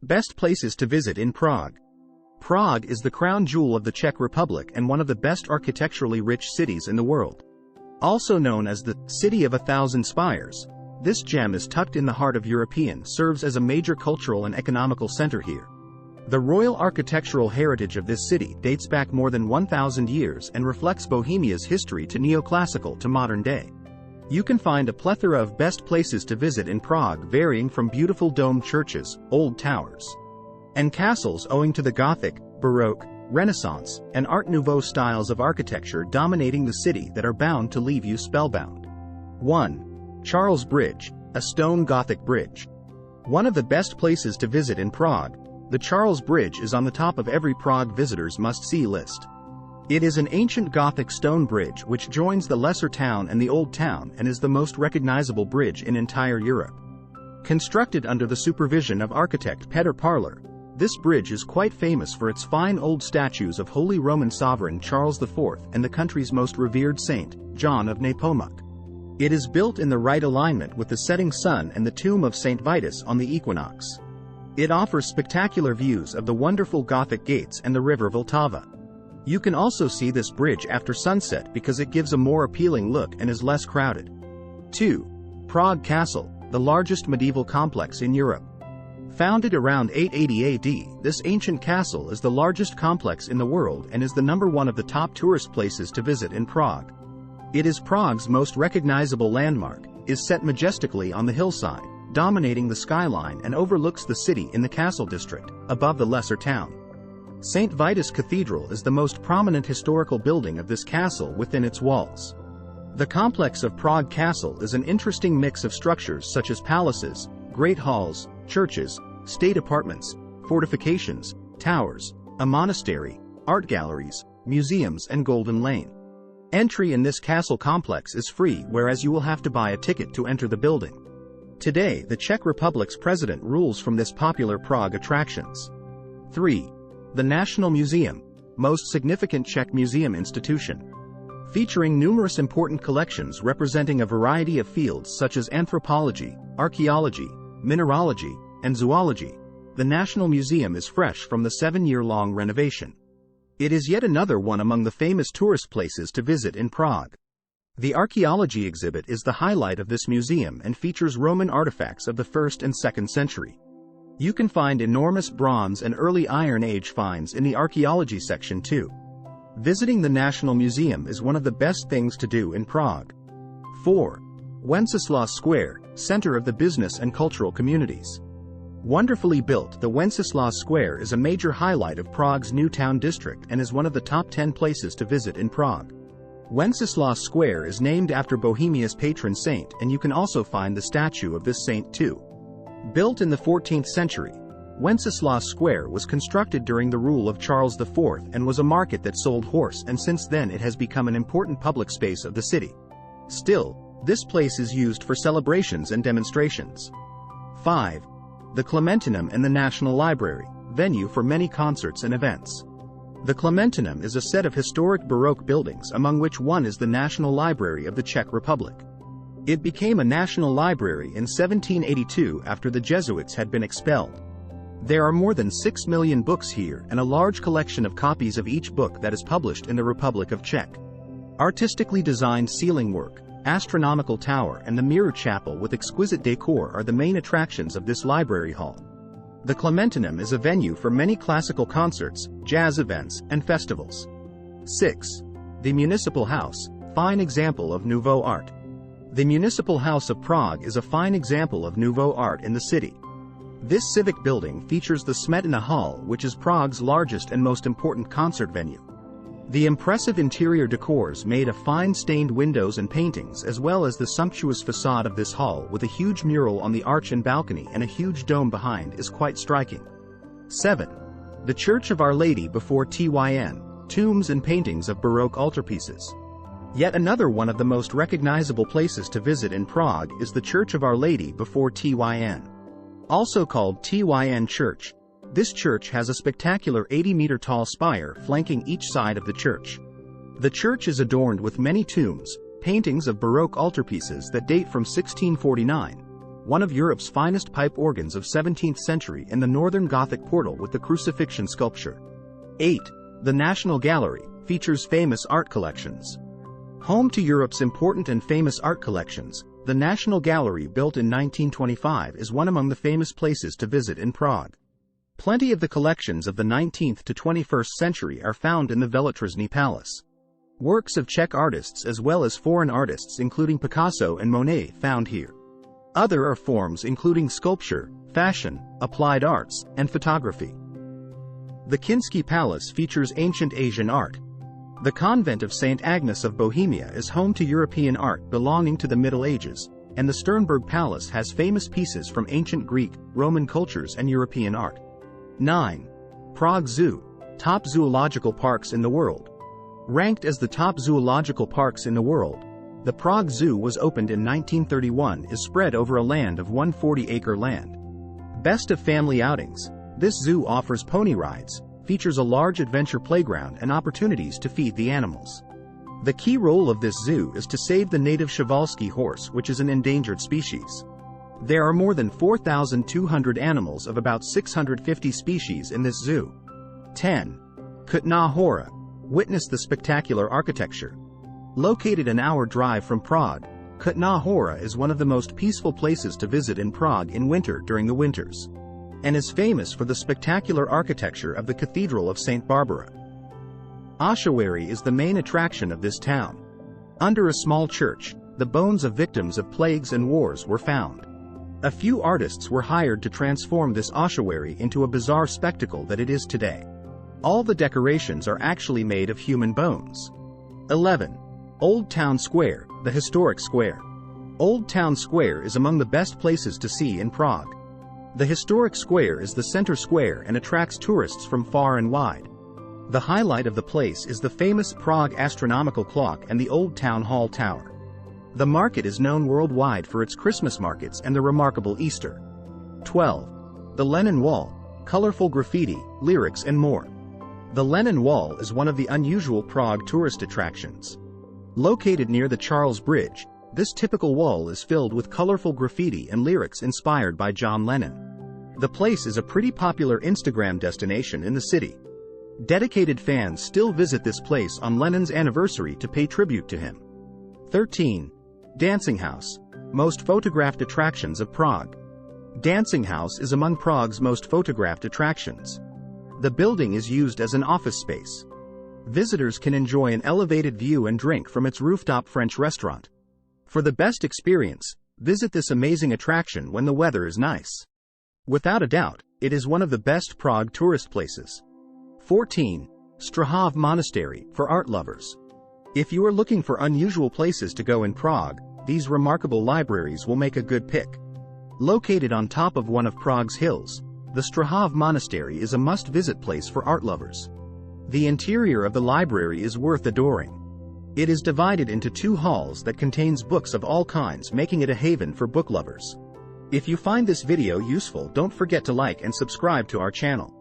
Best places to visit in Prague. Prague is the crown jewel of the Czech Republic and one of the best architecturally rich cities in the world. Also known as the City of a Thousand Spires, this gem is tucked in the heart of Europe, serves as a major cultural and economical center here. The royal architectural heritage of this city dates back more than 1,000 years and reflects Bohemia's history to neoclassical to modern day. You can find a plethora of best places to visit in Prague, varying from beautiful domed churches, old towers, and castles owing to the Gothic, Baroque, Renaissance, and Art Nouveau styles of architecture dominating the city that are bound to leave you spellbound. 1. Charles Bridge, a stone Gothic bridge. One of the best places to visit in Prague, the Charles Bridge is on the top of every Prague visitor's must-see list. It is an ancient Gothic stone bridge which joins the lesser town and the old town and is the most recognizable bridge in entire Europe. Constructed under the supervision of architect Petr Parler, this bridge is quite famous for its fine old statues of Holy Roman Sovereign Charles IV and the country's most revered saint, John of Nepomuk. It is built in the right alignment with the setting sun and the tomb of St. Vitus on the equinox. It offers spectacular views of the wonderful Gothic gates and the river Vltava. You can also see this bridge after sunset because it gives a more appealing look and is less crowded. 2. Prague Castle, the largest medieval complex in Europe. Founded around 880 AD, this ancient castle is the largest complex in the world and is the #1 of the top tourist places to visit in Prague. It is Prague's most recognizable landmark, is set majestically on the hillside, dominating the skyline, and overlooks the city in the castle district, above the lesser town. St. Vitus Cathedral is the most prominent historical building of this castle within its walls. The complex of Prague Castle is an interesting mix of structures such as palaces, great halls, churches, state apartments, fortifications, towers, a monastery, art galleries, museums, and Golden Lane. Entry in this castle complex is free, whereas you will have to buy a ticket to enter the building. Today, the Czech Republic's president rules from this popular Prague attractions. 3. The National Museum, most significant Czech museum institution. Featuring numerous important collections representing a variety of fields such as anthropology, archaeology, mineralogy, and zoology, the National Museum is fresh from the 7-year-long renovation. It is yet another one among the famous tourist places to visit in Prague. The archaeology exhibit is the highlight of this museum and features Roman artifacts of the 1st and 2nd century. You can find enormous Bronze and early Iron Age finds in the archaeology section too. Visiting the National Museum is one of the best things to do in Prague. 4. Wenceslas Square, center of the business and cultural communities. Wonderfully built, the Wenceslas Square is a major highlight of Prague's new town district and is one of the top 10 places to visit in Prague. Wenceslas Square is named after Bohemia's patron saint, and you can also find the statue of this saint too. Built in the 14th century, Wenceslas Square was constructed during the rule of Charles IV and was a market that sold horse, and since then it has become an important public space of the city. Still, this place is used for celebrations and demonstrations. 5. The Clementinum and the National Library, venue for many concerts and events. The Clementinum is a set of historic Baroque buildings, among which one is the National Library of the Czech Republic. It became a national library in 1782 after the Jesuits had been expelled. There are more than 6 million books here and a large collection of copies of each book that is published in the Republic of Czech. Artistically designed ceiling work, astronomical tower, and the mirror chapel with exquisite decor are the main attractions of this library hall. The Clementinum is a venue for many classical concerts, jazz events, and festivals. 6. The Municipal House, fine example of Nouveau art. The Municipal House of Prague is a fine example of Nouveau art in the city. This civic building features the Smetana Hall, which is Prague's largest and most important concert venue. The impressive interior decors made of fine stained windows and paintings, as well as the sumptuous facade of this hall with a huge mural on the arch and balcony and a huge dome behind, is quite striking. 7. The Church of Our Lady before Tyn, tombs and paintings of Baroque altarpieces. Yet another one of the most recognizable places to visit in Prague is the Church of Our Lady before Tyn. Also called Tyn Church, this church has a spectacular 80-meter tall spire flanking each side of the church. The church is adorned with many tombs, paintings of Baroque altarpieces that date from 1649, one of Europe's finest pipe organs of 17th century in the northern Gothic portal with the crucifixion sculpture. 8. The National Gallery features famous art collections. Home to Europe's important and famous art collections, the National Gallery, built in 1925, is one among the famous places to visit in Prague. Plenty of the collections of the 19th to 21st century are found in the Velitrozny Palace. Works of Czech artists as well as foreign artists including Picasso and Monet found here. Other art forms including sculpture, fashion, applied arts, and photography. The Kinsky Palace features ancient Asian art. The convent of St. Agnes of Bohemia is home to European art belonging to the Middle Ages, and the Sternberg Palace has famous pieces from ancient Greek, Roman cultures and European art. 9. Prague Zoo, top zoological parks in the world. Ranked as the top zoological parks in the world, the Prague Zoo was opened in 1931, is spread over a land of 140-acre land. Best of family outings, this zoo offers pony rides, features a large adventure playground and opportunities to feed the animals. The key role of this zoo is to save the native Przewalski horse, which is an endangered species. There are more than 4,200 animals of about 650 species in this zoo. 10. Kutná Hora, witness the spectacular architecture. Located an hour drive from Prague, Kutná Hora is one of the most peaceful places to visit in Prague in winter during the winters, and is famous for the spectacular architecture of the Cathedral of St. Barbara. Ossuary is the main attraction of this town. Under a small church, the bones of victims of plagues and wars were found. A few artists were hired to transform this ossuary into a bizarre spectacle that it is today. All the decorations are actually made of human bones. 11. Old Town Square, the historic square. Old Town Square is among the best places to see in Prague. The historic square is the center square and attracts tourists from far and wide. The highlight of the place is the famous Prague astronomical clock and the Old Town Hall Tower. The market is known worldwide for its Christmas markets and the remarkable Easter. 12. The Lenin Wall, colorful graffiti, lyrics and more. The Lenin Wall is one of the unusual Prague tourist attractions. Located near the Charles Bridge, this typical wall is filled with colorful graffiti and lyrics inspired by John Lennon. The place is a pretty popular Instagram destination in the city. Dedicated fans still visit this place on Lennon's anniversary to pay tribute to him. 13. Dancing House, most photographed attractions of Prague. Dancing House is among Prague's most photographed attractions. The building is used as an office space. Visitors can enjoy an elevated view and drink from its rooftop French restaurant. For the best experience, visit this amazing attraction when the weather is nice. Without a doubt, it is one of the best Prague tourist places. 14. Strahov Monastery, for art lovers. If you are looking for unusual places to go in Prague, these remarkable libraries will make a good pick. Located on top of one of Prague's hills, the Strahov Monastery is a must-visit place for art lovers. The interior of the library is worth adoring. It is divided into 2 halls that contains books of all kinds, making it a haven for book lovers. If you find this video useful, don't forget to like and subscribe to our channel.